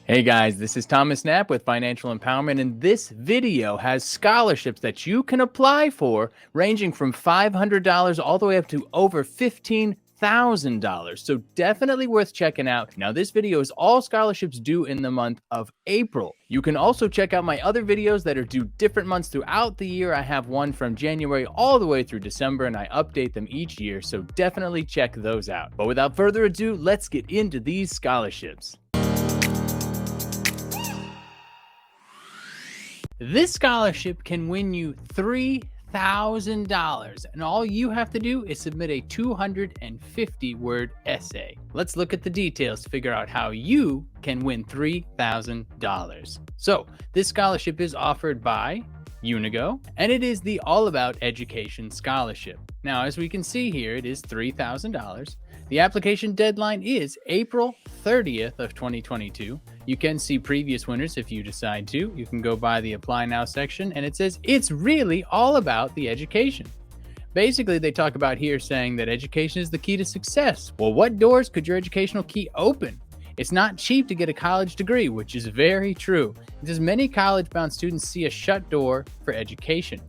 Hey guys, this is Thomas Knapp with Financial Empowerment, and this video has scholarships that you can apply for ranging from $500 all the way up to over $15,000. So definitely worth checking out. Now, this video is all scholarships due in the month of April. You can also check out my other videos that are due different months throughout the year. I have one from January all the way through December, and I update them each year, so definitely check those out. But without further ado, let's get into these scholarships. This scholarship can win you $3,000, and all you have to do is submit a 250-word essay. Let's look at the details to figure out how you can win $3,000. So, this scholarship is offered by Unigo, and it is the All About Education Scholarship. Now, as we can see here, it is $3,000. The application deadline is April 30th of 2022. You can see previous winners if you decide to. You can go by the Apply Now section, and it says it's really all about the education. Basically, they talk about here saying that education is the key to success. Well, what doors could your educational key open? It's not cheap to get a college degree, which is very true. It says many college-bound students see a shut door for education.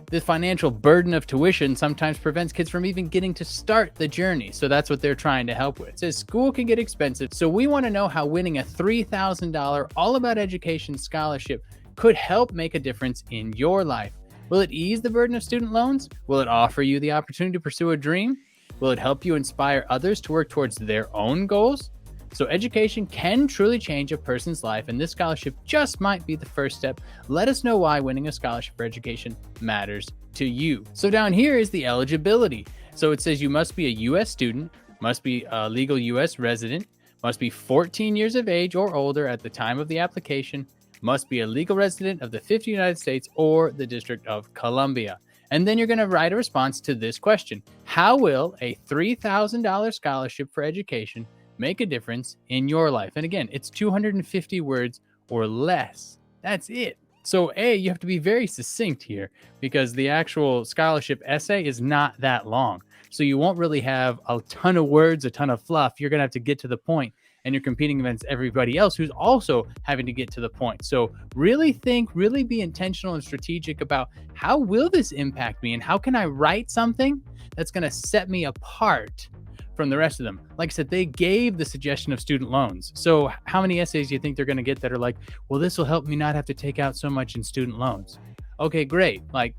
The financial burden of tuition sometimes prevents kids from even getting to start the journey. So that's what they're trying to help with. It says school can get expensive. So we want to know how winning a $3,000 All About Education scholarship could help make a difference in your life. Will it ease the burden of student loans? Will it offer you the opportunity to pursue a dream? Will it help you inspire others to work towards their own goals? So education can truly change a person's life, and this scholarship just might be the first step. Let us know why winning a scholarship for education matters to you. So down here is the eligibility. So it says you must be a U.S. student, must be a legal U.S. resident, must be 14 years of age or older at the time of the application, must be a legal resident of the 50 United States or the District of Columbia. And then you're going to write a response to this question. How will a $3,000 scholarship for education make a difference in your life? And again, it's 250 words or less. That's it. So you have to be very succinct here because the actual scholarship essay is not that long. So you won't really have a ton of words, a ton of fluff. You're going to have to get to the point, and you're competing against everybody else who's also having to get to the point. So really think, really be intentional and strategic about how will this impact me, and how can I write something that's going to set me apart from the rest of them. Like I said, they gave the suggestion of student loans. So how many essays do you think they're going to get that are like, well, this will help me not have to take out so much in student loans? Okay, great. Like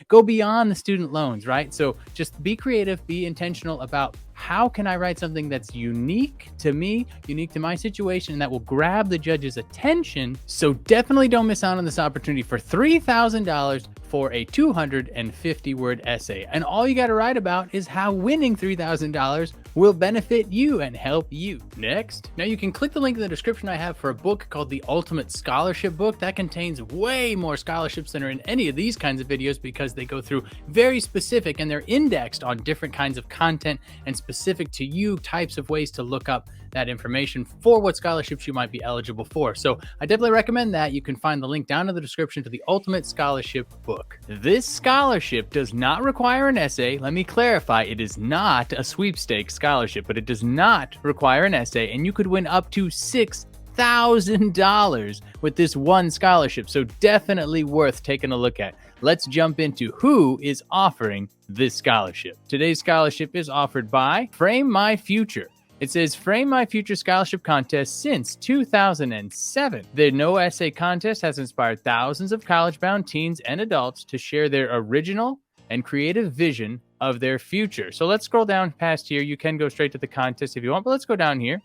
go beyond the student loans, right? So just be creative, be intentional about how can I write something that's unique to me, unique to my situation, and that will grab the judge's attention. So definitely don't miss out on this opportunity for $3,000 for a 250-word essay. And all you got to write about is how winning $3,000 will benefit you and help you. Next. Now you can click the link in the description I have for a book called The Ultimate Scholarship Book. That contains way more scholarships than are in any of these kinds of videos because they go through very specific, and they're indexed on different kinds of content and specific to you types of ways to look up that information for what scholarships you might be eligible for. So I definitely recommend that. You can find the link down in the description to the Ultimate Scholarship Book. This scholarship does not require an essay. Let me clarify, it is not a sweepstakes scholarship, but it does not require an essay, and you could win up to $6,000 with this one scholarship. So definitely worth taking a look at. Let's jump into who is offering this scholarship. Today's scholarship is offered by Frame My Future. It says Frame My Future Scholarship Contest since 2007. The No Essay Contest has inspired thousands of college-bound teens and adults to share their original and creative vision of their future. So let's scroll down past here. You can go straight to the contest if you want, but let's go down here.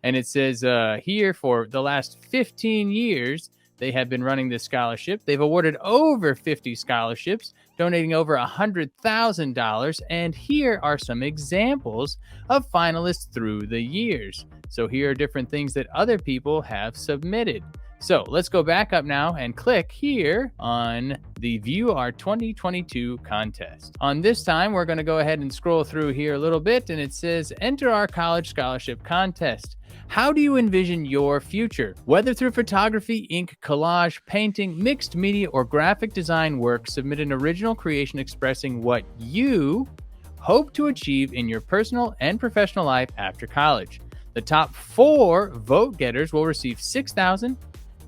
And it says here for the last 15 years, they have been running this scholarship. They've awarded over 50 scholarships, donating over $100,000. And here are some examples of finalists through the years. So here are different things that other people have submitted. So let's go back up now and click here on the View Our 2022 contest. On this time, we're going to go ahead and scroll through here a little bit, and it says, enter our college scholarship contest. How do you envision your future? Whether through photography, ink, collage, painting, mixed media, or graphic design work, submit an original creation expressing what you hope to achieve in your personal and professional life after college. The The top 4 vote getters will receive $6,000,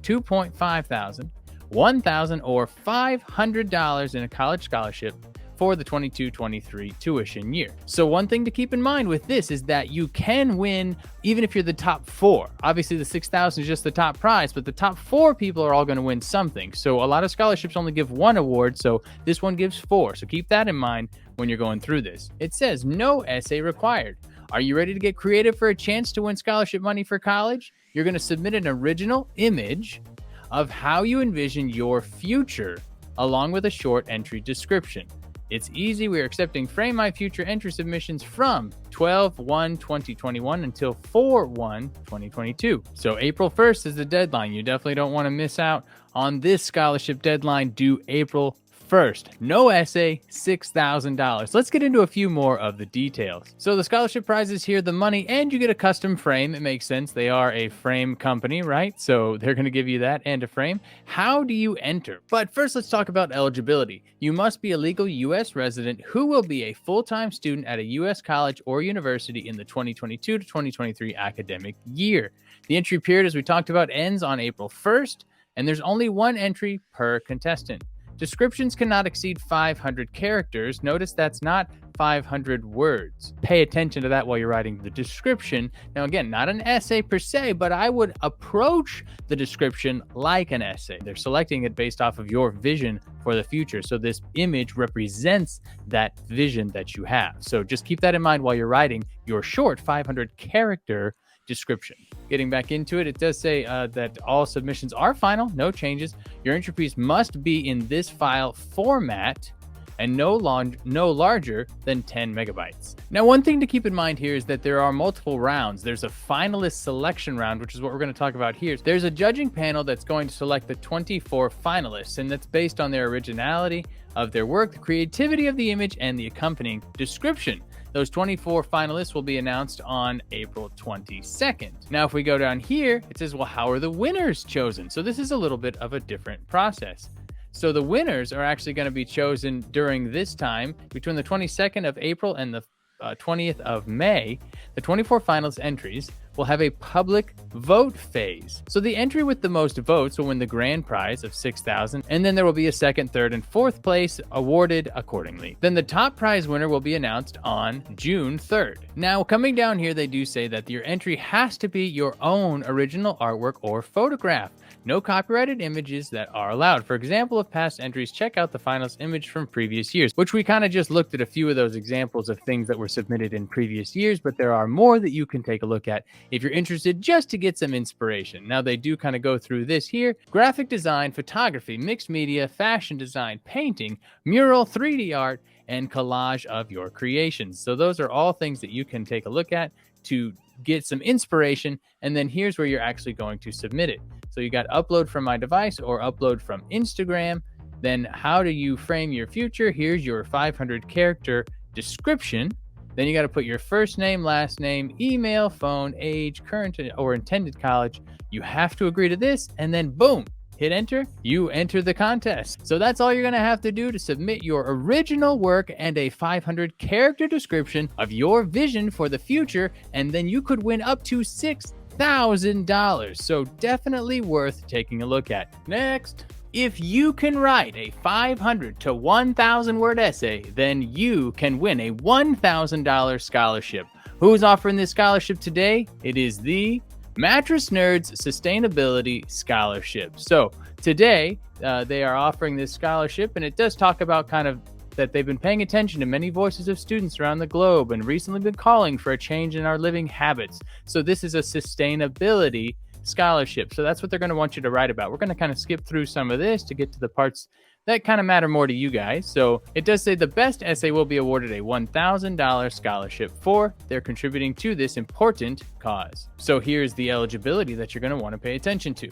$2,500, $1,000, or $500 in a college scholarship for the 22-23 tuition year. So one thing to keep in mind with this is that you can win even if you're the top 4. Obviously the 6,000 is just the top prize, but the top 4 people are all going to win something. So a lot of scholarships only give 1 award, so this one gives 4. So keep that in mind when you're going through this. It says no essay required. Are you ready to get creative for a chance to win scholarship money for college? You're going to submit an original image of how you envision your future along with a short entry description. It's easy. We are accepting Frame My Future entry submissions from 12/1/2021 until 4/1/2022. So April 1st is the deadline. You definitely don't want to miss out on this scholarship deadline due April 1st. No essay, $6,000. Let's get into a few more of the details. So the scholarship prizes here, the money, and you get a custom frame. It makes sense. They are a frame company, right? So they're going to give you that and a frame. How do you enter? But first, let's talk about eligibility. You must be a legal U.S. resident who will be a full-time student at a U.S. college or university in the 2022 to 2023 academic year. The entry period, as we talked about, ends on April 1st, and there's only 1 entry per contestant. Descriptions cannot exceed 500 characters. Notice that's not 500 words. Pay attention to that while you're writing the description. Now, again, not an essay per se, but I would approach the description like an essay. They're selecting it based off of your vision for the future. So this image represents that vision that you have. So just keep that in mind while you're writing your short 500 character description. Getting back into it, it does say that all submissions are final, no changes. Your entry piece must be in this file format and no larger than 10 megabytes. Now, one thing to keep in mind here is that there are multiple rounds. There's a finalist selection round, which is what we're going to talk about here. There's a judging panel that's going to select the 24 finalists, and that's based on their originality of their work, the creativity of the image, and the accompanying description. Those 24 finalists will be announced on April 22nd. Now, if we go down here, it says, well, how are the winners chosen? So this is a little bit of a different process. So the winners are actually going to be chosen during this time between the 22nd of April and the 20th of May. The 24 finalist entries will have a public vote phase. So the entry with the most votes will win the grand prize of $6,000, and then there will be a second, third, and fourth place awarded accordingly. Then the top prize winner will be announced on June 3rd. Now, coming down here, they do say that your entry has to be your own original artwork or photograph. No copyrighted images that are allowed. For example of past entries, check out the finalist image from previous years, which we kind of just looked at a few of those examples of things that were submitted in previous years, but there are more that you can take a look at if you're interested, just to get some inspiration. Now, they do kind of go through this here: graphic design, photography, mixed media, fashion design, painting, mural, 3D art, and collage of your creations. So those are all things that you can take a look at to get some inspiration, and then here's where you're actually going to submit it. So you got upload from my device or upload from Instagram. Then how do you frame your future? Here's your 500 character description. Then you got to put your first name, last name, email, phone, age, current or intended college. You have to agree to this, and then boom, hit enter, you enter the contest. So that's all you're going to have to do to submit your original work and a 500 character description of your vision for the future, and then you could win up to $6,000. So definitely worth taking a look at. Next, if you can write a 500 to 1,000 word essay, then you can win a $1,000 scholarship. Who's offering this scholarship today? It is the Mattress Nerds Sustainability Scholarship. So today they are offering this scholarship, and it does talk about kind of that they've been paying attention to many voices of students around the globe and recently been calling for a change in our living habits. So this is a sustainability scholarship. So that's what they're going to want you to write about. We're going to kind of skip through some of this to get to the parts that kind of matter more to you guys. So it does say the best essay will be awarded a $1,000 scholarship for their contributing to this important cause. So here's the eligibility that you're going to want to pay attention to.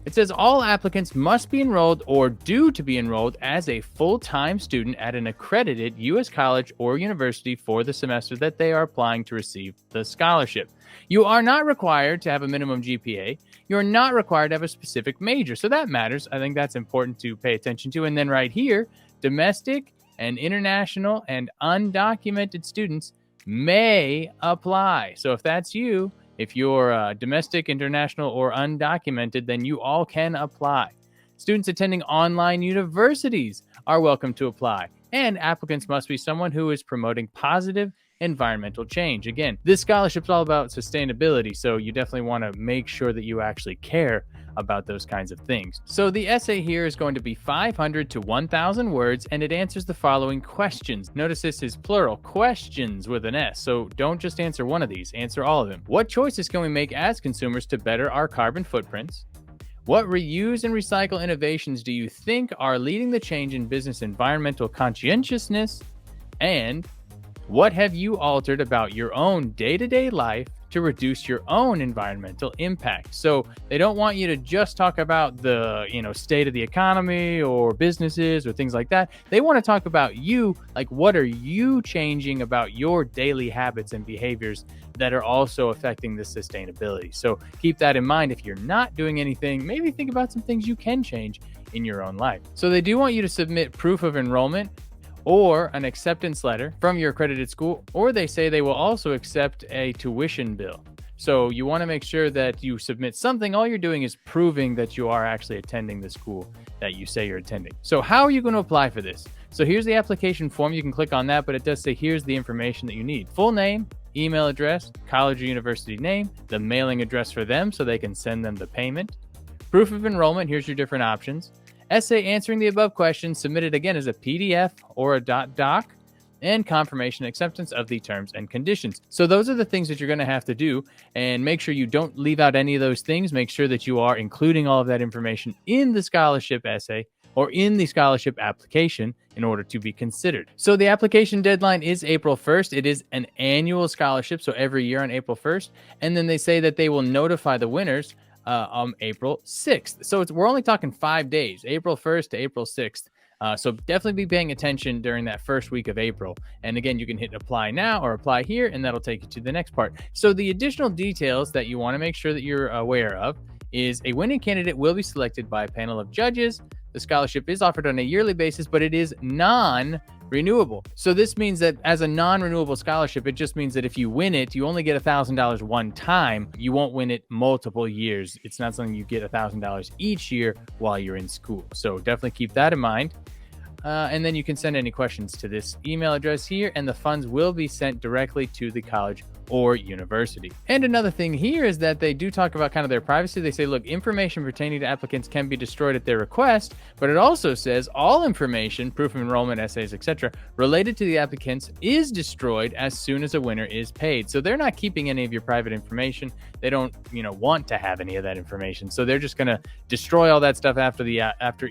It says all applicants must be enrolled or due to be enrolled as a full-time student at an accredited U.S. college or university for the semester that they are applying to receive the scholarship. You are not required to have a minimum GPA. You're not required to have a specific major. So that matters. I think that's important to pay attention to. And then right here, domestic and international and undocumented students may apply. So if that's you, If you're domestic, international, or undocumented, then you all can apply. Students attending online universities are welcome to apply, and applicants must be someone who is promoting positive environmental change. Again, this scholarship's all about sustainability, so you definitely want to make sure that you actually care about those kinds of things. So the essay here is going to be 500 to 1,000 words, and it answers the following questions. Notice this is plural, questions with an S, so don't just answer one of these, answer all of them. What choices can we make as consumers to better our carbon footprints? What reuse and recycle innovations do you think are leading the change in business environmental conscientiousness? And what have you altered about your own day-to-day life to reduce your own environmental impact? So they don't want you to just talk about the, state of the economy or businesses or things like that. They want to talk about you, like what are you changing about your daily habits and behaviors that are also affecting the sustainability. So keep that in mind. If you're not doing anything, maybe think about some things you can change in your own life. So they do want you to submit proof of enrollment or an acceptance letter from your accredited school, or they say they will also accept a tuition bill. So you want to make sure that you submit something. All you're doing is proving that you are actually attending the school that you say you're attending. So how are you going to apply for this? So here's the application form. You can click on that, but it does say here's the information that you need. Full name, email address, college or university name, the mailing address for them so they can send them the payment. Proof of enrollment, here's your different options. Essay answering the above questions submitted again as a PDF or a .doc, and confirmation acceptance of the terms and conditions. So those are the things that you're going to have to do, and make sure you don't leave out any of those things. Make sure that you are including all of that information in the scholarship essay or in the scholarship application in order to be considered. So the application deadline is April 1st. It is an annual scholarship, so every year on April 1st. And then they say that they will notify the winners on April 6th. So we're only talking 5 days, April 1st to April 6th. So definitely be paying attention during that first week of April. And again, you can hit apply now or apply here, and that'll take you to the next part. So the additional details that you want to make sure that you're aware of is a winning candidate will be selected by a panel of judges. The scholarship is offered on a yearly basis, but it is non-renewable. So this means that as a non-renewable scholarship, it just means that if you win it, you only get $1,000 one time. You won't win it multiple years. It's not something you get $1,000 each year while you're in school. So definitely keep that in mind. And then you can send any questions to this email address here, and the funds will be sent directly to the college or university. And another thing here is that they do talk about kind of their privacy. They say, look, information pertaining to applicants can be destroyed at their request, but it also says all information, proof of enrollment, essays, etc., related to the applicants is destroyed as soon as a winner is paid. So they're not keeping any of your private information. They don't, want to have any of that information. So they're just going to destroy all that stuff after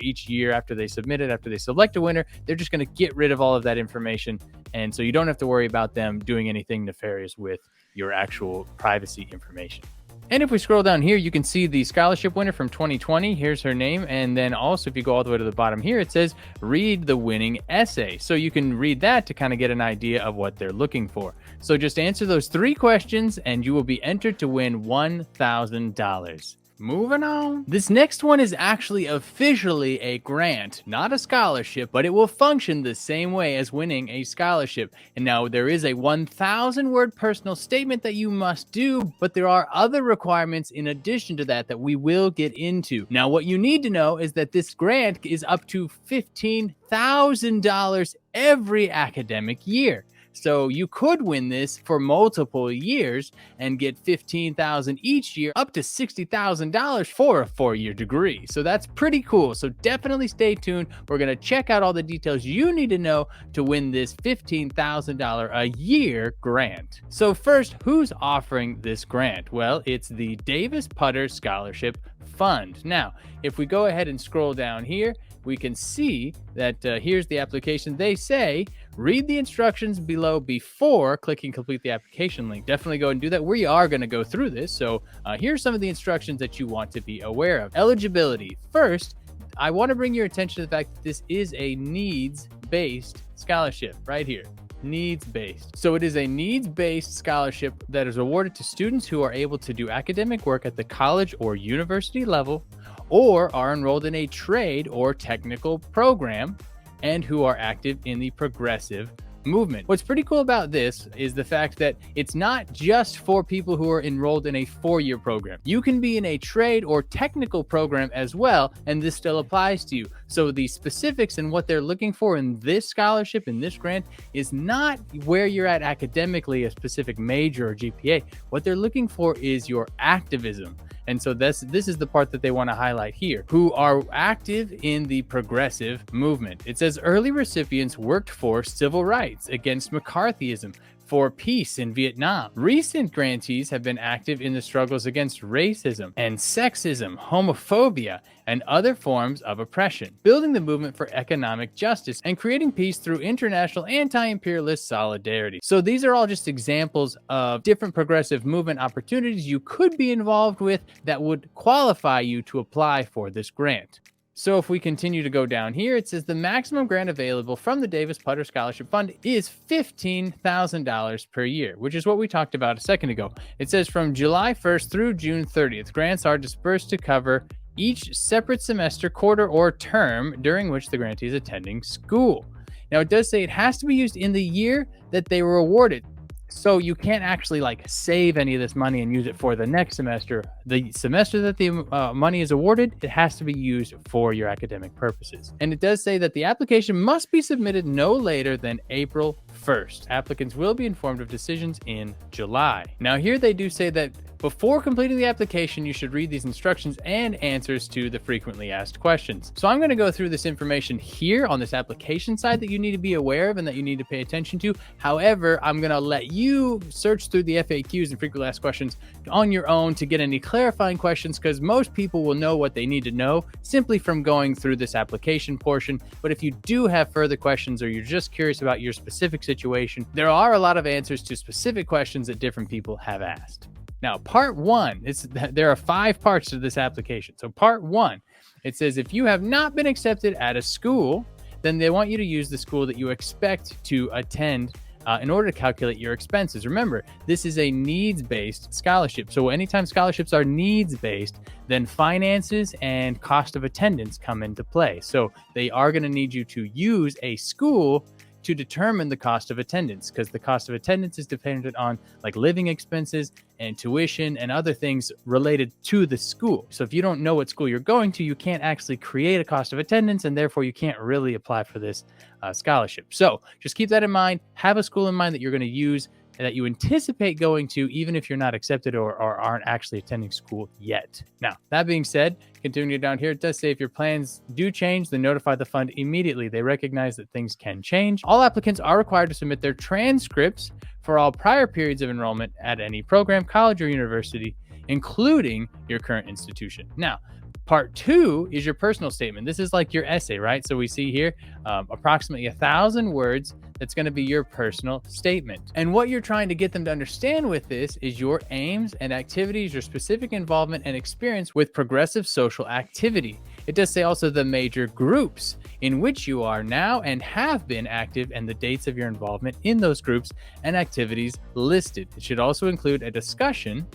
each year, after they submit it, after they select a winner. They're just going to get rid of all of that information. And so you don't have to worry about them doing anything nefarious with your actual privacy information. And if we scroll down here, you can see the scholarship winner from 2020. Here's her name. And then also, if you go all the way to the bottom here, it says read the winning essay. So you can read that to kind of get an idea of what they're looking for. So just answer those 3 questions and you will be entered to win $1,000. Moving on. This next one is actually officially a grant, not a scholarship, but it will function the same way as winning a scholarship. And now there is a 1,000-word personal statement that you must do, but there are other requirements in addition to that we will get into. Now, what you need to know is that this grant is up to $15,000 every academic year. So you could win this for multiple years and get $15,000 each year, up to $60,000 for a 4-year degree. So that's pretty cool. So definitely stay tuned. We're going to check out all the details you need to know to win this $15,000 a year grant. So first, who's offering this grant? Well, it's the Davis Putter Scholarship Fund. Now, if we go ahead and scroll down here, we can see that here's the application. They say, read the instructions below before clicking complete the application link. Definitely go and do that. We are going to go through this. So here's some of the instructions that you want to be aware of. Eligibility. First, I want to bring your attention to the fact that this is a needs-based scholarship right here. Needs-based. So it is a needs-based scholarship that is awarded to students who are able to do academic work at the college or university level, or are enrolled in a trade or technical program, and who are active in the progressive movement. What's pretty cool about this is the fact that it's not just for people who are enrolled in a 4-year program. You can be in a trade or technical program as well, and this still applies to you. So the specifics and what they're looking for in this scholarship, in this grant, is not where you're at academically, a specific major or GPA. What they're looking for is your activism. And so this is the part that they want to highlight here, who are active in the progressive movement. It says early recipients worked for civil rights, against McCarthyism, for peace in Vietnam. Recent grantees have been active in the struggles against racism and sexism, homophobia, and other forms of oppression, building the movement for economic justice and creating peace through international anti-imperialist solidarity. So these are all just examples of different progressive movement opportunities you could be involved with that would qualify you to apply for this grant. So if we continue to go down here, it says the maximum grant available from the Davis Putter Scholarship Fund is $15,000 per year, which is what we talked about a second ago. It says from July 1st through June 30th, grants are dispersed to cover each separate semester, quarter, or term during which the grantee is attending school. Now, it does say it has to be used in the year that they were awarded. So you can't actually save any of this money and use it for the next semester. The semester that the money is awarded, it has to be used for your academic purposes. And it does say that the application must be submitted no later than April 1st. Applicants will be informed of decisions in July. Now here they do say that before completing the application, you should read these instructions and answers to the frequently asked questions. So I'm going to go through this information here on this application side that you need to be aware of and that you need to pay attention to. However, I'm going to let you search through the FAQs and frequently asked questions on your own to get any clarifying questions, because most people will know what they need to know simply from going through this application portion. But if you do have further questions or you're just curious about your specific situation, there are a lot of answers to specific questions that different people have asked. Now, part one, there are 5 parts to this application. So part one, it says if you have not been accepted at a school, then they want you to use the school that you expect to attend in order to calculate your expenses. Remember, this is a needs-based scholarship. So anytime scholarships are needs-based, then finances and cost of attendance come into play. So they are going to need you to use a school to determine the cost of attendance, because the cost of attendance is dependent on living expenses and tuition and other things related to the school. So if you don't know what school you're going to, you can't actually create a cost of attendance, and therefore you can't really apply for this scholarship. So just keep that in mind. Have a school in mind that you're going to use and that you anticipate going to, even if you're not accepted or aren't actually attending school yet. Now, that being said, continuing down here, it does say if your plans do change, then notify the fund immediately. They recognize that things can change. All applicants are required to submit their transcripts for all prior periods of enrollment at any program, college, or university, including your current institution. Now, part 2 is your personal statement. This is like your essay, right? So we see here approximately 1,000 words. That's going to be your personal statement. And what you're trying to get them to understand with this is your aims and activities, your specific involvement and experience with progressive social activity. It does say also the major groups in which you are now and have been active and the dates of your involvement in those groups and activities listed. It should also include a discussion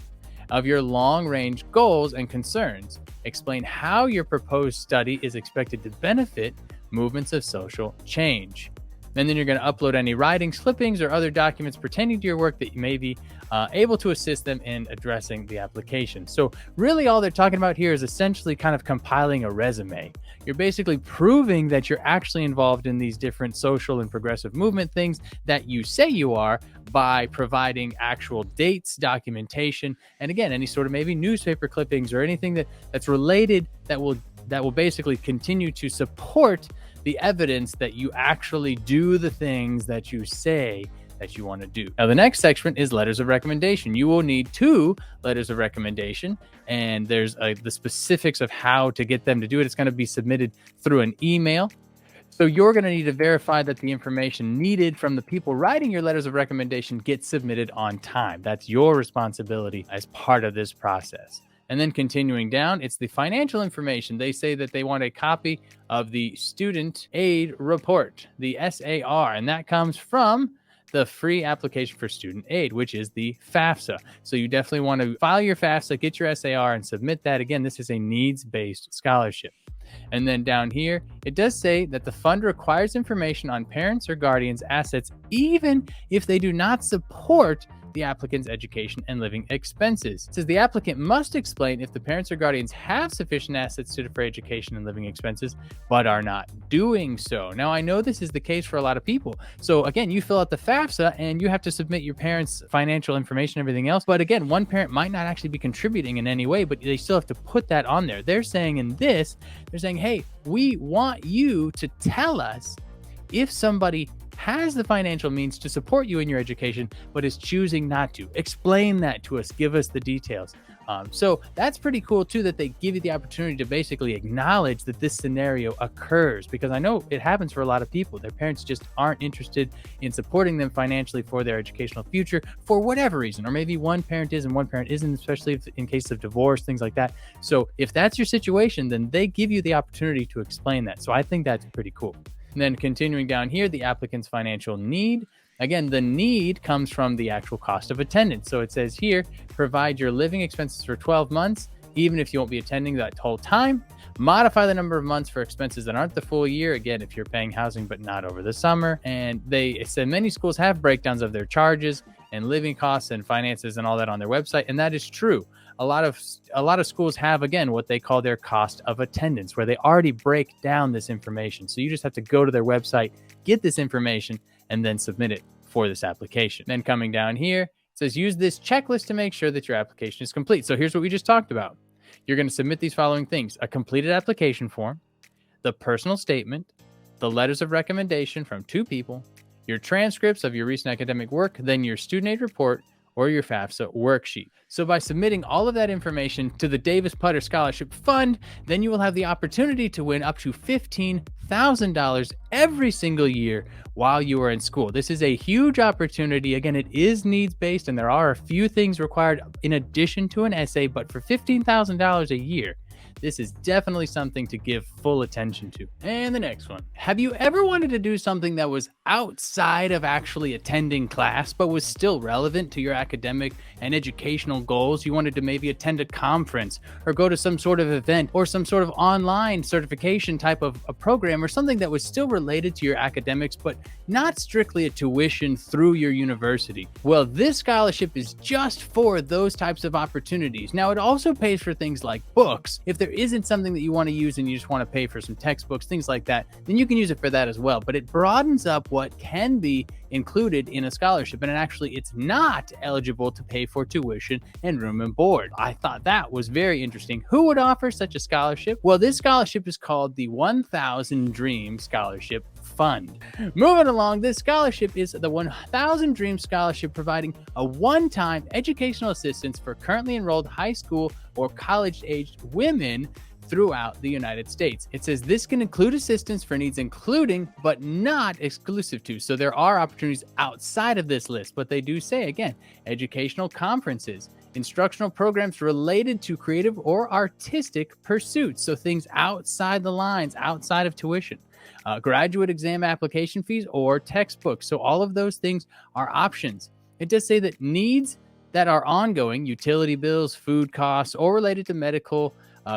of your long-range goals and concerns. Explain how your proposed study is expected to benefit movements of social change. And then you're going to upload any writings, clippings, or other documents pertaining to your work that you may be able to assist them in addressing the application. So really all they're talking about here is essentially kind of compiling a resume. You're basically proving that you're actually involved in these different social and progressive movement things that you say you are by providing actual dates, documentation, and again, any sort of maybe newspaper clippings or anything that's related that will basically continue to support the evidence that you actually do the things that you say that you want to do. Now, the next section is letters of recommendation. You will need 2 letters of recommendation, and there's the specifics of how to get them to do it. It's going to be submitted through an email. So you're going to need to verify that the information needed from the people writing your letters of recommendation gets submitted on time. That's your responsibility as part of this process. And then continuing down, it's the financial information. They say that they want a copy of the student aid report, the SAR, and that comes from the free application for student aid, which is the FAFSA. So you definitely want to file your FAFSA, get your SAR, and submit that. Again, this is a needs-based scholarship. And then down here, it does say that the fund requires information on parents or guardians' assets, even if they do not support the applicant's education and living expenses. It says the applicant must explain if the parents or guardians have sufficient assets to defray education and living expenses, but are not doing so. Now, I know this is the case for a lot of people. So again, you fill out the FAFSA and you have to submit your parents' financial information, everything else. But again, one parent might not actually be contributing in any way, but they still have to put that on there. They're saying in this, they're saying, hey, we want you to tell us if somebody has the financial means to support you in your education, but is choosing not to. Explain that to us. Give us the details. So that's pretty cool too, that they give you the opportunity to basically acknowledge that this scenario occurs, because I know it happens for a lot of people. Their parents just aren't interested in supporting them financially for their educational future for whatever reason, or maybe one parent is and one parent isn't, especially if, in case of divorce, things like that. So if that's your situation, then they give you the opportunity to explain that. So I think that's pretty cool. And then continuing down here, the applicant's financial need. Again, the need comes from the actual cost of attendance. So it says here, provide your living expenses for 12 months, even if you won't be attending that whole time. Modify the number of months for expenses that aren't the full year. Again, if you're paying housing, but not over the summer. And they said many schools have breakdowns of their charges and living costs and finances and all that on their website. And that is true. A lot of schools have, again, what they call their cost of attendance, where they already break down this information. So you just have to go to their website, get this information, and then submit it for this application. Then coming down here, it says use this checklist to make sure that your application is complete. So here's what we just talked about. You're going to submit these following things: a completed application form, the personal statement, the letters of recommendation from 2 people, your transcripts of your recent academic work, then your student aid report, or your FAFSA worksheet. So by submitting all of that information to the Davis Putter Scholarship Fund, then you will have the opportunity to win up to $15,000 every single year while you are in school. This is a huge opportunity. Again, it is needs-based, and there are a few things required in addition to an essay, but for $15,000 a year, this is definitely something to give full attention to. And the next one. Have you ever wanted to do something that was outside of actually attending class, but was still relevant to your academic and educational goals? You wanted to maybe attend a conference or go to some sort of event or some sort of online certification type of a program, or something that was still related to your academics, but not strictly a tuition through your university. Well, this scholarship is just for those types of opportunities. Now, it also pays for things like books. If there isn't something that you want to use and you just want to pay for some textbooks, things like that, then you can use it for that as well. But it broadens up what can be included in a scholarship, and it's not eligible to pay for tuition and room and board. I thought that was very interesting. Who would offer such a scholarship? Well, this scholarship is called the 1000 Dream Scholarship Fund. Moving along, this scholarship is the 1000 Dream Scholarship, providing a one-time educational assistance for currently enrolled high school or college-aged women throughout the United States. It says this can include assistance for needs including, but not exclusive to. So there are opportunities outside of this list, but they do say, again, educational conferences, instructional programs related to creative or artistic pursuits. So things outside the lines, outside of tuition. Graduate exam application fees or textbooks. So all of those things are options. It does say that needs that are ongoing, utility bills, food costs, or related to medical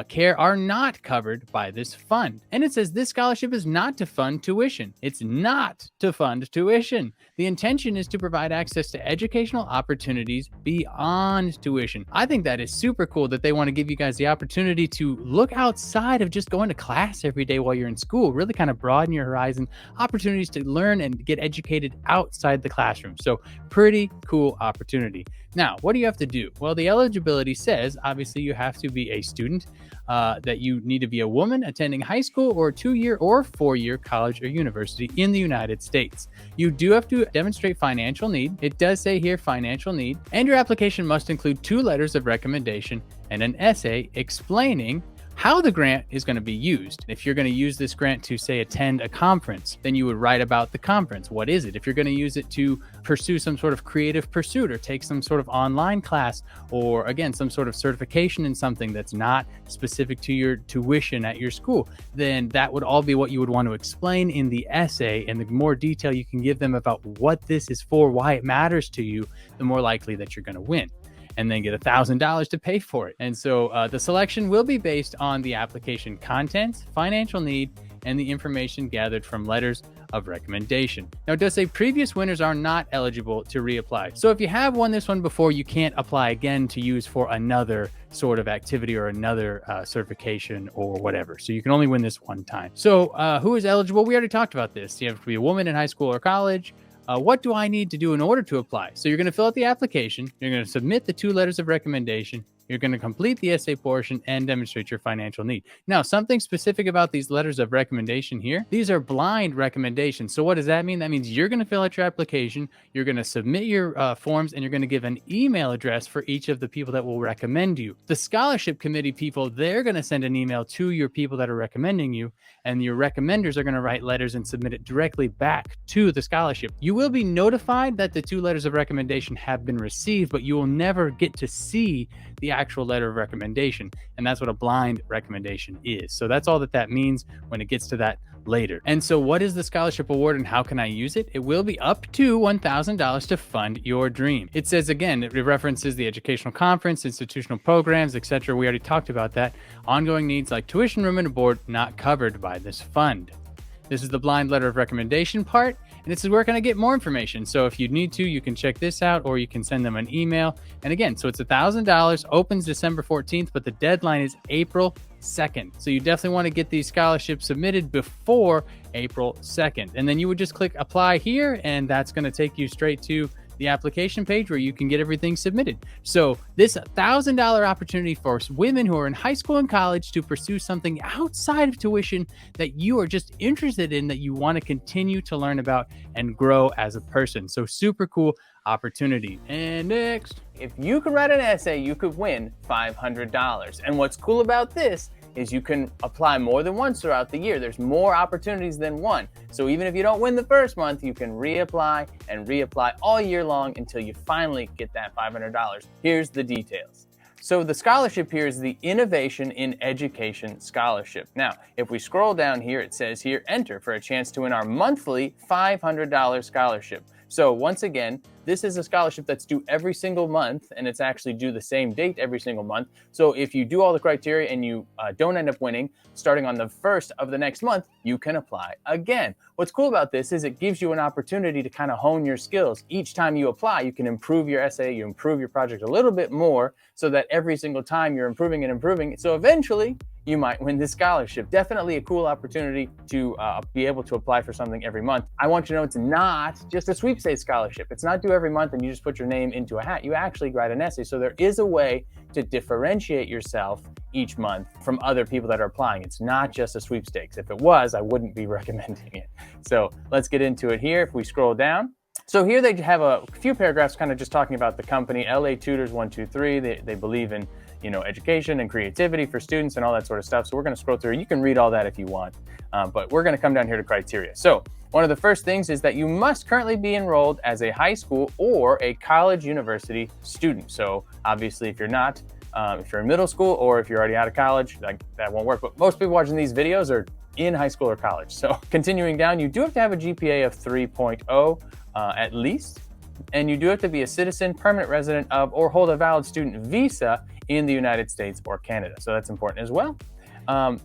care are not covered by this fund. And it says this scholarship is not to fund tuition. It's not to fund tuition. The intention is to provide access to educational opportunities beyond tuition. I think that is super cool that they want to give you guys the opportunity to look outside of just going to class every day while you're in school, really kind of broaden your horizon, opportunities to learn and get educated outside the classroom. So pretty cool opportunity. Now, what do you have to do? Well, the eligibility says, obviously, you have to be a student, that you need to be a woman attending high school or 2-year or 4-year college or university in the United States. You do have to demonstrate financial need. It does say here financial need, and your application must include 2 letters of recommendation and an essay explaining how the grant is going to be used. If you're going to use this grant to, say, attend a conference, then you would write about the conference. What is it? If you're going to use it to pursue some sort of creative pursuit or take some sort of online class, or again, some sort of certification in something that's not specific to your tuition at your school, then that would all be what you would want to explain in the essay. And the more detail you can give them about what this is for, why it matters to you, the more likely that you're going to win. and then get $1,000 to pay for it. And so the selection will be based on the application contents, financial need, and the information gathered from letters of recommendation. Now, it does say previous winners are not eligible to reapply. So if you have won this one before, you can't apply again to use for another sort of activity or another certification or whatever. So you can only win this one time. So who is eligible? We already talked about this. You have to be a woman in high school or college. What do I need to do in order to apply? So you're going to fill out the application. You're going to submit the 2 letters of recommendation. You're going to complete the essay portion and demonstrate your financial need. Now, something specific about these letters of recommendation here, these are blind recommendations. So what does that mean? That means you're going to fill out your application, you're going to submit your forms, and you're going to give an email address for each of the people that will recommend you. The scholarship committee people, they're going to send an email to your people that are recommending you, and your recommenders are going to write letters and submit it directly back to the scholarship. You will be notified that the 2 letters of recommendation have been received, but you will never get to see the actual letter of recommendation. And that's what a blind recommendation is. So that's all that means when it gets to that later. And so what is the scholarship award and how can I use it? It will be up to $1,000 to fund your dream. It says, again, it references the educational conference, institutional programs, etc. We already talked about that. Ongoing needs like tuition, room, and board not covered by this fund. This is the blind letter of recommendation part, and this is where can I get more information. So if you need to, you can check this out, or you can send them an email. And again, so it's $1,000, opens December 14th, but the deadline is April 2nd. So you definitely want to get these scholarships submitted before April 2nd. And then you would just click apply here, and that's going to take you straight to the application page where you can get everything submitted. So this $1,000 opportunity for women who are in high school and college to pursue something outside of tuition that you are just interested in, that you want to continue to learn about and grow as a person. So super cool opportunity. And next, if you could write an essay, you could win $500. And what's cool about this is you can apply more than once throughout the year. There's more opportunities than one. So even if you don't win the first month, you can reapply and reapply all year long until you finally get that $500. Here's the details. So the scholarship here is the Innovation in Education Scholarship. Now, if we scroll down here, it says here, enter for a chance to win our monthly $500 scholarship. So once again, this is a scholarship that's due every single month, and it's actually due the same date every single month. So if you do all the criteria and you don't end up winning, starting on the 1st of the next month, you can apply again. What's cool about this is it gives you an opportunity to kind of hone your skills. Each time you apply, you can improve your essay, you improve your project a little bit more, so that every single time you're improving and improving. So eventually, you might win this scholarship. Definitely a cool opportunity to be able to apply for something every month. I want you to know it's not just a sweepstakes scholarship. It's not due every month and you just put your name into a hat. You actually write an essay. So there is a way to differentiate yourself each month from other people that are applying. It's not just a sweepstakes. If it was, I wouldn't be recommending it. So let's get into it here. If we scroll down. So here they have a few paragraphs kind of just talking about the company, LA Tutors 123. They believe in, you know, education and creativity for students and all that sort of stuff. So we're going to scroll through. You can read all that if you want, but we're going to come down here to criteria. So one of the first things is that you must currently be enrolled as a high school or a college university student. So obviously, if you're not, if you're in middle school or if you're already out of college, that won't work. But most people watching these videos are in high school or college. So continuing down, you do have to have a GPA of 3.0 at least. And you do have to be a citizen, permanent resident of, or hold a valid student visa in the United States or Canada. So that's important as well.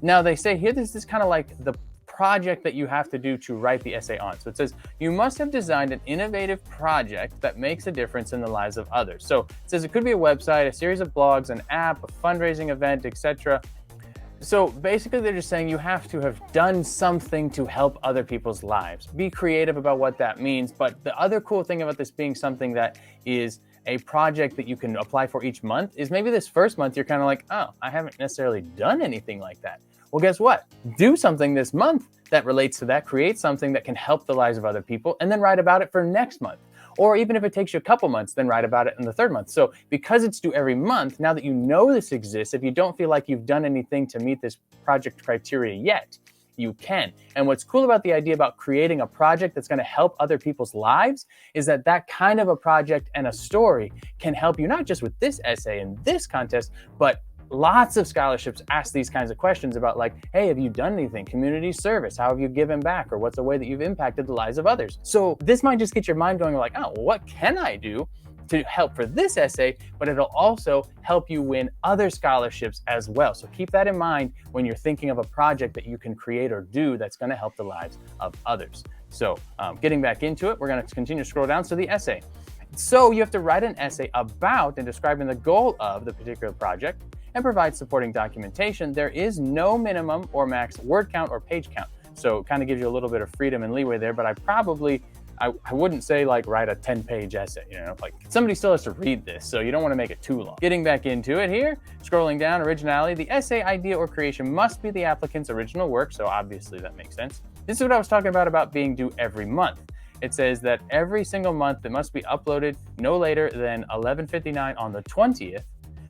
Now they say here, this is kind of like the project that you have to do to write the essay on. So it says, you must have designed an innovative project that makes a difference in the lives of others. So it says it could be a website, a series of blogs, an app, a fundraising event, etc. So basically they're just saying you have to have done something to help other people's lives. Be creative about what that means. But the other cool thing about this being something that is a project that you can apply for each month is maybe this first month you're kind of like, oh, I haven't necessarily done anything like that. Well, guess what? Do something this month that relates to that, create something that can help the lives of other people, and then write about it for next month. Or even if it takes you a couple months, then write about it in the third month. So because it's due every month, now that you know this exists, if you don't feel like you've done anything to meet this project criteria yet, you can. And what's cool about the idea about creating a project that's going to help other people's lives is that that kind of a project and a story can help you not just with this essay and this contest, but lots of scholarships ask these kinds of questions about like, hey, have you done anything? Community service, how have you given back? Or what's a way that you've impacted the lives of others? So this might just get your mind going like, oh, well, what can I do? to help for this essay, but it'll also help you win other scholarships as well. So keep that in mind when you're thinking of a project that you can create or do that's going to help the lives of others. So getting back into it, we're going to continue to scroll down. So the essay. So you have to write an essay about and describing the goal of the particular project and provide supporting documentation. There is no minimum or max word count or page count. So it kind of gives you a little bit of freedom and leeway there, but I wouldn't say like write a 10-page essay, like somebody still has to read this, so you don't want to make it too long. Getting back into it here, scrolling down, originality, the essay, idea, or creation must be the applicant's original work, so obviously that makes sense. This is what I was talking about being due every month. It says that every single month it must be uploaded no later than 11:59 on the 20th.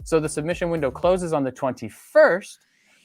So the submission window closes on the 21st,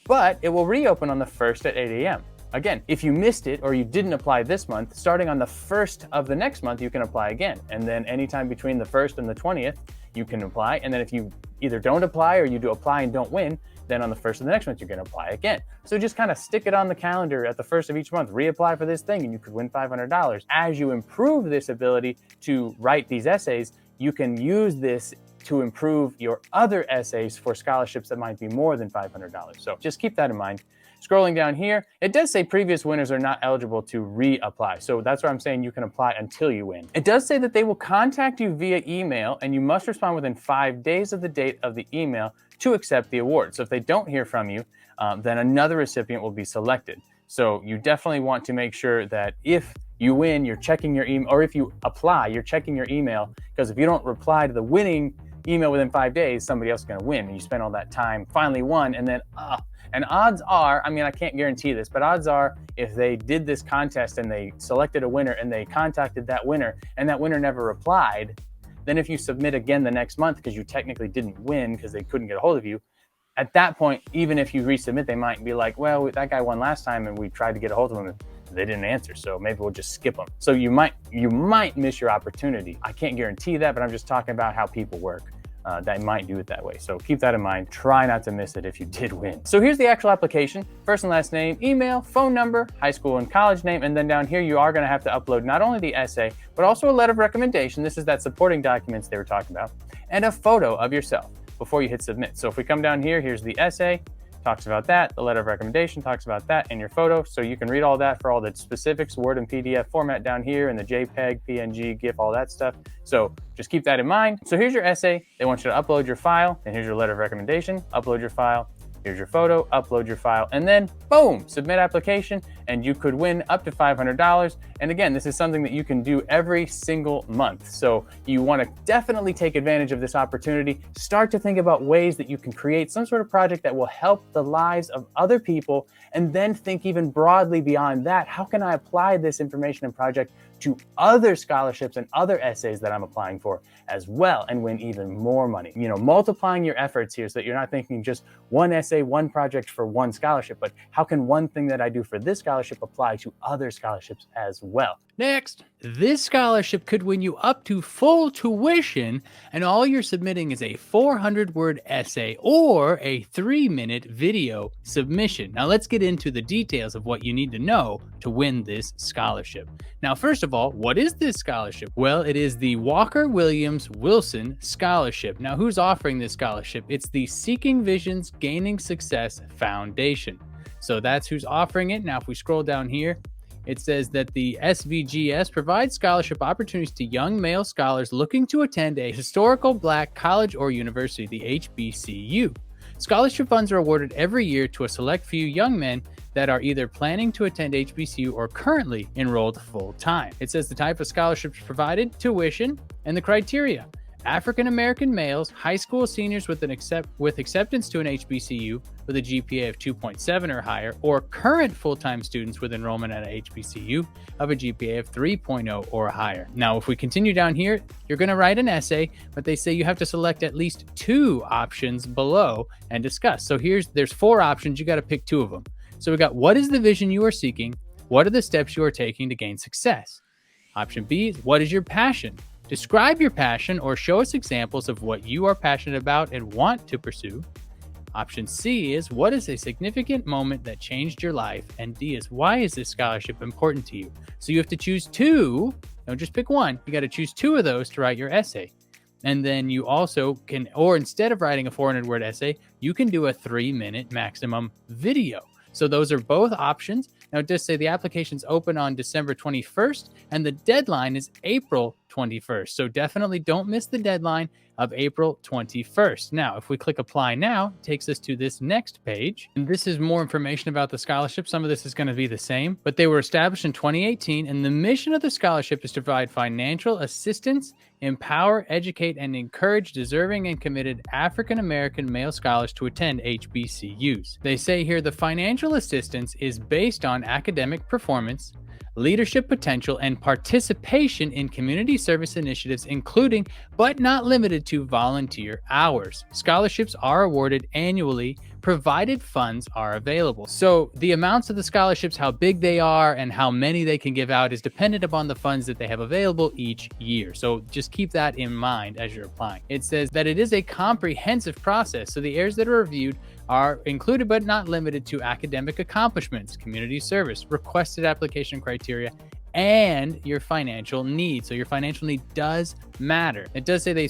but it will reopen on the 1st at 8 a.m. Again, if you missed it or you didn't apply this month, starting on the 1st of the next month, you can apply again. And then anytime between the 1st and the 20th, you can apply. And then if you either don't apply or you do apply and don't win, then on the 1st of the next month, you're going to apply again. So just kind of stick it on the calendar at the 1st of each month, reapply for this thing, and you could win $500. As you improve this ability to write these essays, you can use this to improve your other essays for scholarships that might be more than $500. So just keep that in mind. Scrolling down here, it does say previous winners are not eligible to reapply. So that's why I'm saying you can apply until you win. It does say that they will contact you via email and you must respond within 5 days of the date of the email to accept the award. So if they don't hear from you, then another recipient will be selected. So you definitely want to make sure that if you win, you're checking your email, or if you apply, you're checking your email, because if you don't reply to the winning email within 5 days, somebody else is going to win, and you spend all that time, finally won, and then and odds are, I can't guarantee this, but odds are if they did this contest and they selected a winner and they contacted that winner and that winner never replied, then if you submit again the next month because you technically didn't win because they couldn't get a hold of you, at that point, even if you resubmit, they might be like, well, that guy won last time and we tried to get a hold of him and they didn't answer, so maybe we'll just skip them. So you might miss your opportunity. I can't guarantee that, but I'm just talking about how people work. That might do it that way. So keep that in mind. Try not to miss it if you did win. So here's the actual application. First and last name, email, phone number, high school and college name, and then down here you are going to have to upload not only the essay, but also a letter of recommendation. This is that supporting documents they were talking about, and a photo of yourself before you hit submit. So if we come down here, here's the essay, talks about that, the letter of recommendation talks about that, and your photo. So you can read all that for all the specifics, Word and PDF format down here, and the JPEG, PNG, GIF, all that stuff. So just keep that in mind. So here's your essay. They want you to upload your file, and here's your letter of recommendation, upload your file, here's your photo, upload your file, and then boom, submit application, and you could win up to $500. And again, this is something that you can do every single month. So you want to definitely take advantage of this opportunity. Start to think about ways that you can create some sort of project that will help the lives of other people, and then think even broadly beyond that. How can I apply this information and project to other scholarships and other essays that I'm applying for as well, and win even more money? Multiplying your efforts here so that you're not thinking just one essay, one project for one scholarship, but how can one thing that I do for this scholarship apply to other scholarships as well? Next, this scholarship could win you up to full tuition, and all you're submitting is a 400-word essay or a 3-minute video submission. Now let's get into the details of what you need to know to win this scholarship. Now, first of all, what is this scholarship? Well, it is the Walker Williams Wilson Scholarship. Now, who's offering this scholarship? It's the Seeking Visions Gaining Success Foundation. So that's who's offering it. Now, if we scroll down here, it says that the SVGS provides scholarship opportunities to young male scholars looking to attend a historical Black college or university, the HBCU. Scholarship funds are awarded every year to a select few young men that are either planning to attend HBCU or currently enrolled full-time. It says the type of scholarships provided, tuition, and the criteria. African American males, high school seniors with acceptance to an HBCU with a GPA of 2.7 or higher, or current full-time students with enrollment at a HBCU of a GPA of 3.0 or higher. Now, if we continue down here, you're going to write an essay, but they say you have to select at least 2 options below and discuss. So there's 4 options. You got to pick 2 of them. So we got, what is the vision you are seeking? What are the steps you are taking to gain success? Option B is, what is your passion? Describe your passion or show us examples of what you are passionate about and want to pursue. Option C is, what is a significant moment that changed your life? And D is, why is this scholarship important to you? So you have to choose 2. Don't just pick 1. You got to choose 2 of those to write your essay. And then you also can, or instead of writing a 400 word essay, you can do a 3-minute maximum video. So those are both options. Now, it does say the application's open on December 21st and the deadline is April 21st. So definitely don't miss the deadline of April 21st. Now, if we click apply now, it takes us to this next page. And this is more information about the scholarship. Some of this is going to be the same, but they were established in 2018. And the mission of the scholarship is to provide financial assistance, empower, educate, and encourage deserving and committed African American male scholars to attend HBCUs. They say here the financial assistance is based on academic performance, leadership potential, and participation in community service initiatives, including but not limited to volunteer hours. Scholarships are awarded annually, provided funds are available. So the amounts of the scholarships, how big they are, and how many they can give out is dependent upon the funds that they have available each year. So just keep that in mind as you're applying. It says that it is a comprehensive process. So the areas that are reviewed are included but not limited to academic accomplishments, community service, requested application criteria, and your financial need. So your financial need does matter. It does say they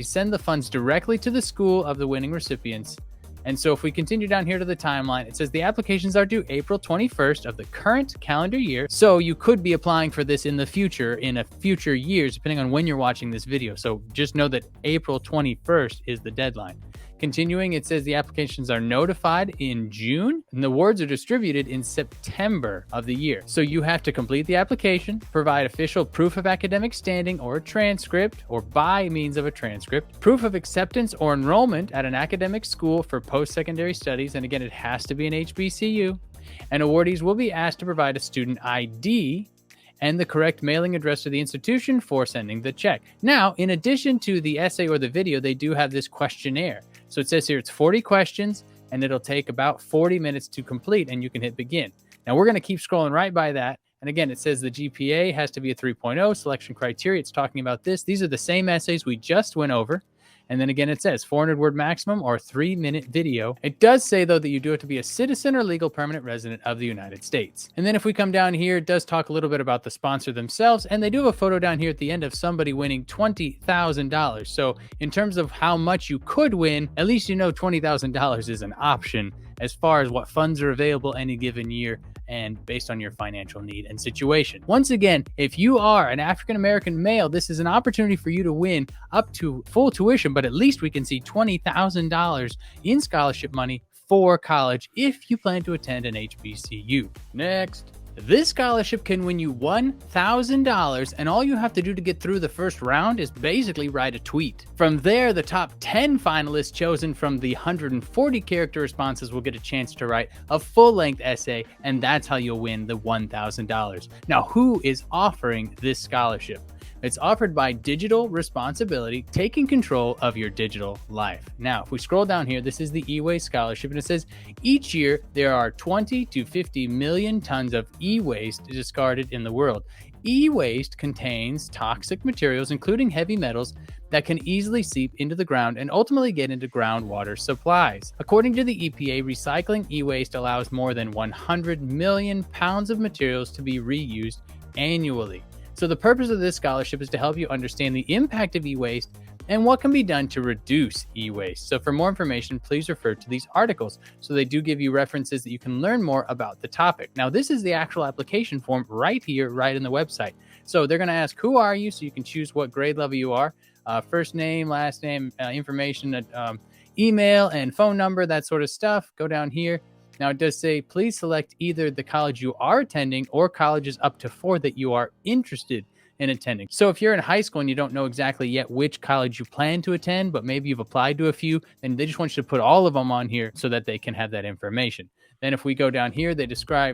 send the funds directly to the school of the winning recipients. And so if we continue down here to the timeline, it says the applications are due April 21st of the current calendar year. So you could be applying for this in the future, in a future years, depending on when you're watching this video. So just know that April 21st is the deadline. Continuing, it says the applications are notified in June and the awards are distributed in September of the year. So you have to complete the application, provide official proof of academic standing or a transcript, or by means of a transcript, proof of acceptance or enrollment at an academic school for post-secondary studies. And again, it has to be an HBCU. And awardees will be asked to provide a student ID and the correct mailing address to the institution for sending the check. Now, in addition to the essay or the video, they do have this questionnaire. So it says here it's 40 questions and it'll take about 40 minutes to complete and you can hit begin. Now we're going to keep scrolling right by that. And again, it says the GPA has to be a 3.0 selection criteria. It's talking about this. These are the same essays we just went over. And then again, it says 400 word maximum or 3-minute video. It does say, though, that you do have to be a citizen or legal permanent resident of the United States. And then if we come down here, it does talk a little bit about the sponsor themselves. And they do have a photo down here at the end of somebody winning $20,000. So in terms of how much you could win, at least you know $20,000 is an option as far as what funds are available any given year and based on your financial need and situation. Once again, if you are an African American male, this is an opportunity for you to win up to full tuition, but at least we can see $20,000 in scholarship money for college if you plan to attend an HBCU. Next. This scholarship can win you $1,000, and all you have to do to get through the first round is basically write a tweet. From there, the top 10 finalists chosen from the 140 character responses will get a chance to write a full-length essay, and that's how you'll win the $1,000. Now, who is offering this scholarship? It's offered by Digital Responsibility, taking control of your digital life. Now, if we scroll down here, this is the e-waste scholarship, and it says each year there are 20 to 50 million tons of e-waste discarded in the world. E-waste contains toxic materials, including heavy metals, that can easily seep into the ground and ultimately get into groundwater supplies. According to the EPA, recycling e-waste allows more than 100 million pounds of materials to be reused annually. So the purpose of this scholarship is to help you understand the impact of e-waste and what can be done to reduce e-waste. So for more information, please refer to these articles. So they do give you references that you can learn more about the topic. Now, this is the actual application form right here, right in the website. So they're going to ask, who are you? So you can choose what grade level you are, first name, last name, information, email and phone number, that sort of stuff. Go down here. Now, it does say, please select either the college you are attending or colleges up to 4 that you are interested in attending. So if you're in high school and you don't know exactly yet which college you plan to attend, but maybe you've applied to a few, then they just want you to put all of them on here so that they can have that information. Then if we go down here, they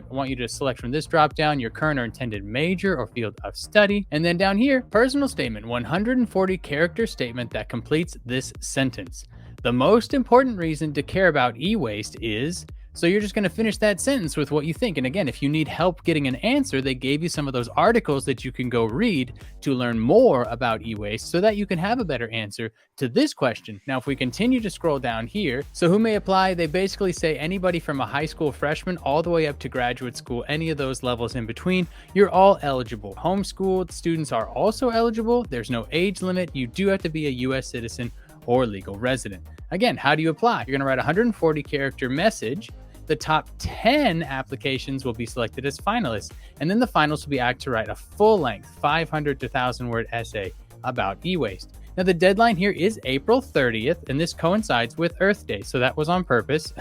want you to select from this drop down your current or intended major or field of study. And then down here, personal statement, 140 character statement that completes this sentence. The most important reason to care about e-waste is So you're just going to finish that sentence with what you think. And again, if you need help getting an answer, they gave you some of those articles that you can go read to learn more about e-waste so that you can have a better answer to this question. Now, if we continue to scroll down here, so who may apply? They basically say anybody from a high school freshman all the way up to graduate school, any of those levels in between, you're all eligible. Homeschooled students are also eligible. There's no age limit. You do have to be a US citizen or legal resident. Again, how do you apply? You're going to write a 140 character message. The top 10 applications will be selected as finalists, and then the finals will be asked to write a full-length 500 to 1,000 word essay about e-waste. Now, the deadline here is April 30th, and this coincides with Earth Day, so that was on purpose.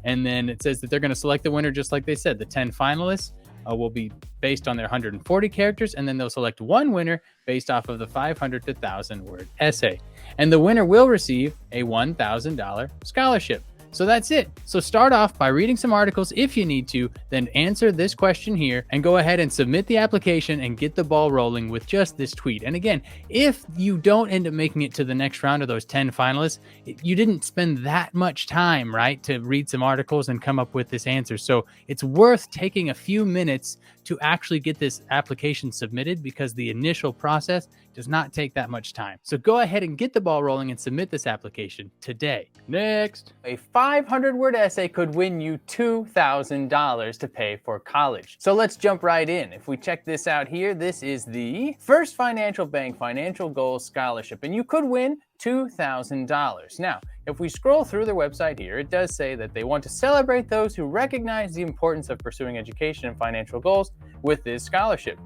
And then it says that they're going to select the winner just like they said. The 10 finalists will be based on their 140 characters, and then they'll select one winner based off of the 500 to 1,000 word essay. And the winner will receive a $1,000 scholarship. So that's it. So start off by reading some articles if you need to, then answer this question here and go ahead and submit the application and get the ball rolling with just this tweet. And again, if you don't end up making it to the next round of those 10 finalists, you didn't spend that much time, right, to read some articles and come up with this answer. So it's worth taking a few minutes to actually get this application submitted because the initial process does not take that much time. So go ahead and get the ball rolling and submit this application today. Next, a 500 word essay could win you $2,000 to pay for college. So let's jump right in. If we check this out here, this is the First Financial Bank Financial Goals Scholarship, and you could win $2,000. Now, if we scroll through their website here, it does say that they want to celebrate those who recognize the importance of pursuing education and financial goals with this scholarship.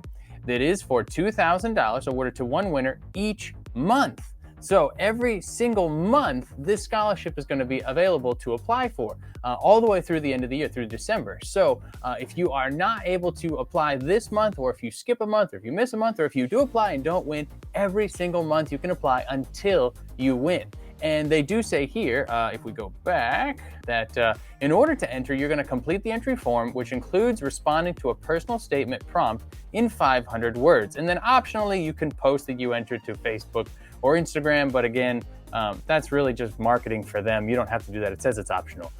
That is for $2,000 awarded to one winner each month. So every single month, this scholarship is going to be available to apply for all the way through the end of the year, through December. So if you are not able to apply this month, or if you skip a month, or if you miss a month, or if you do apply and don't win, every single month you can apply until you win. And they do say here, if we go back, that in order to enter, you're going to complete the entry form, which includes responding to a personal statement prompt in 500 words. And then optionally, you can post that you entered to Facebook or Instagram. But again, that's really just marketing for them. You don't have to do that. It says it's optional.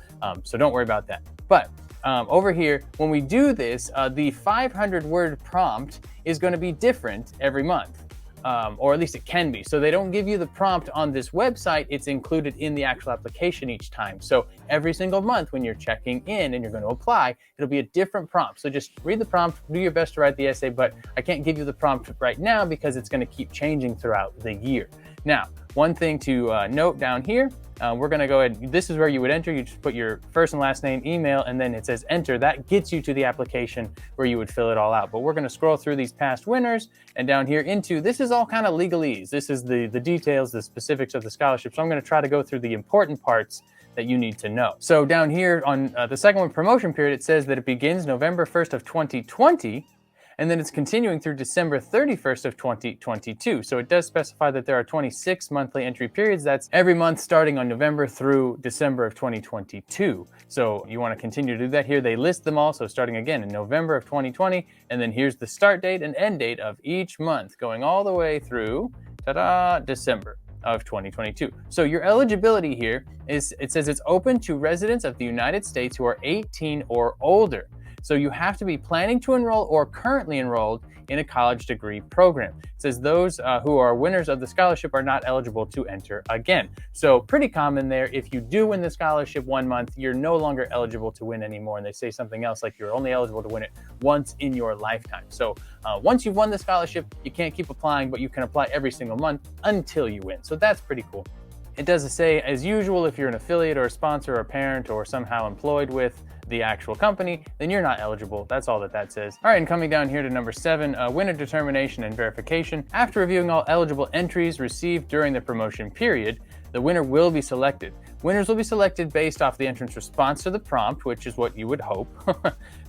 So don't worry about that. But over here, when we do this, the 500 word prompt is going to be different every month. Or at least it can be. So they don't give you the prompt on this website. It's included in the actual application each time. So every single month when you're checking in and you're going to apply, it'll be a different prompt. So just read the prompt, do your best to write the essay, but I can't give you the prompt right now because it's going to keep changing throughout the year. Now, one thing to note down here, we're going to go ahead. This is where you would enter. You just put your first and last name, email, and then it says enter. That gets you to the application where you would fill it all out. But we're going to scroll through these past winners and down here into, this is all kind of legalese. This is the details, the specifics of the scholarship. So I'm going to try to go through the important parts that you need to know. So down here on the second one, promotion period, it says that it begins November 1st of 2020. And then it's continuing through December 31st of 2022. So it does specify that there are 26 monthly entry periods. That's every month starting on November through December of 2022. So you want to continue to do that here. They list them all. So starting again in November of 2020, and then here's the start date and end date of each month going all the way through, December of 2022. So your eligibility here is, it says it's open to residents of the United States who are 18 or older. So you have to be planning to enroll or currently enrolled in a college degree program. It says those who are winners of the scholarship are not eligible to enter again. So pretty common there. If you do win the scholarship one month, you're no longer eligible to win anymore. And they say something else like you're only eligible to win it once in your lifetime. So once you've won the scholarship, you can't keep applying, but you can apply every single month until you win. So that's pretty cool. It does say, as usual, if you're an affiliate or a sponsor or a parent or somehow employed with the actual company, then you're not eligible. That's all that says. All right, and coming down here to number 7, winner determination and verification. After reviewing all eligible entries received during the promotion period, the winner will be selected. Winners will be selected based off the entrant's response to the prompt, which is what you would hope.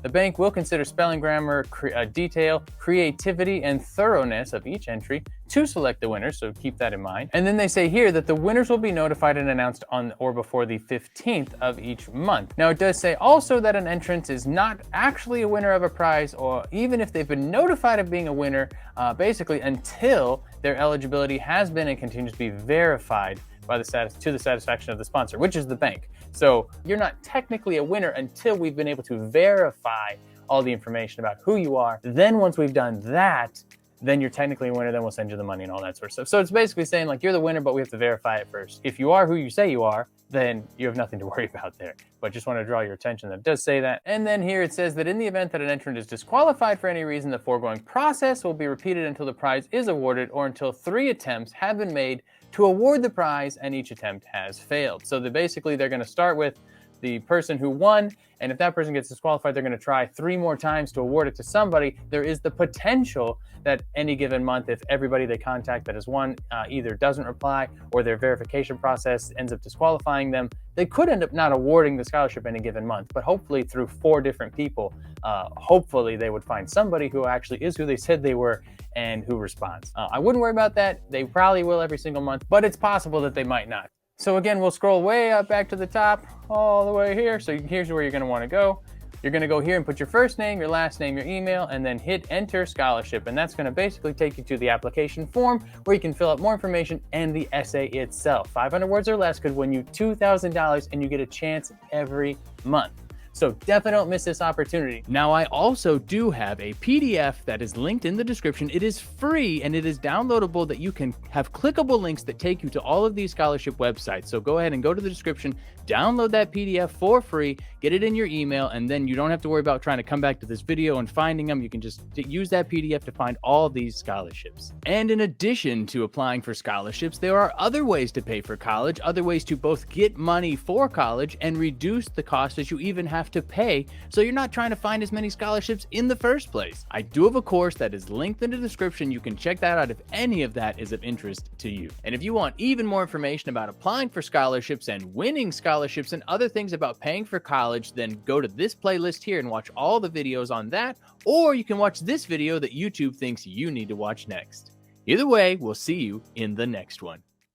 The bank will consider spelling, grammar, detail, creativity, and thoroughness of each entry to select the winners, so keep that in mind. And then they say here that the winners will be notified and announced on or before the 15th of each month. Now, it does say also that an entrant is not actually a winner of a prize, or even if they've been notified of being a winner, basically until their eligibility has been and continues to be verified by the satisfaction of the sponsor, which is the bank. So you're not technically a winner until we've been able to verify all the information about who you are. Then once we've done that, then you're technically a winner, then we'll send you the money and all that sort of stuff. So it's basically saying like, you're the winner, but we have to verify it first. If you are who you say you are, then you have nothing to worry about there. But just want to draw your attention that it does say that. And then here it says that in the event that an entrant is disqualified for any reason, the foregoing process will be repeated until the prize is awarded or until 3 attempts have been made to award the prize and each attempt has failed. So basically they're going to start with the person who won, and if that person gets disqualified, they're going to try 3 more times to award it to somebody. There is the potential that any given month, if everybody they contact that has won either doesn't reply or their verification process ends up disqualifying them, they could end up not awarding the scholarship any given month. But hopefully through 4 different people, hopefully they would find somebody who actually is who they said they were and who responds. I wouldn't worry about that. They probably will every single month, but it's possible that they might not. So again, we'll scroll way up back to the top, all the way here. So here's where you're going to want to go. You're going to go here and put your first name, your last name, your email, and then hit enter scholarship. And that's going to basically take you to the application form where you can fill out more information and the essay itself. 500 words or less could win you $2,000 and you get a chance every month. So definitely don't miss this opportunity. Now, I also do have a PDF that is linked in the description. It is free and it is downloadable that you can have clickable links that take you to all of these scholarship websites. So go ahead and go to the description, download that PDF for free, get it in your email, and then you don't have to worry about trying to come back to this video and finding them. You can just use that PDF to find all these scholarships. And in addition to applying for scholarships, there are other ways to pay for college, other ways to both get money for college and reduce the cost that you even have to pay, so you're not trying to find as many scholarships in the first place. I do have a course that is linked in the description. You can check that out if any of that is of interest to you. And if you want even more information about applying for scholarships and winning scholarships and other things about paying for college, then go to this playlist here and watch all the videos on that, or you can watch this video that YouTube thinks you need to watch next. Either way, we'll see you in the next one.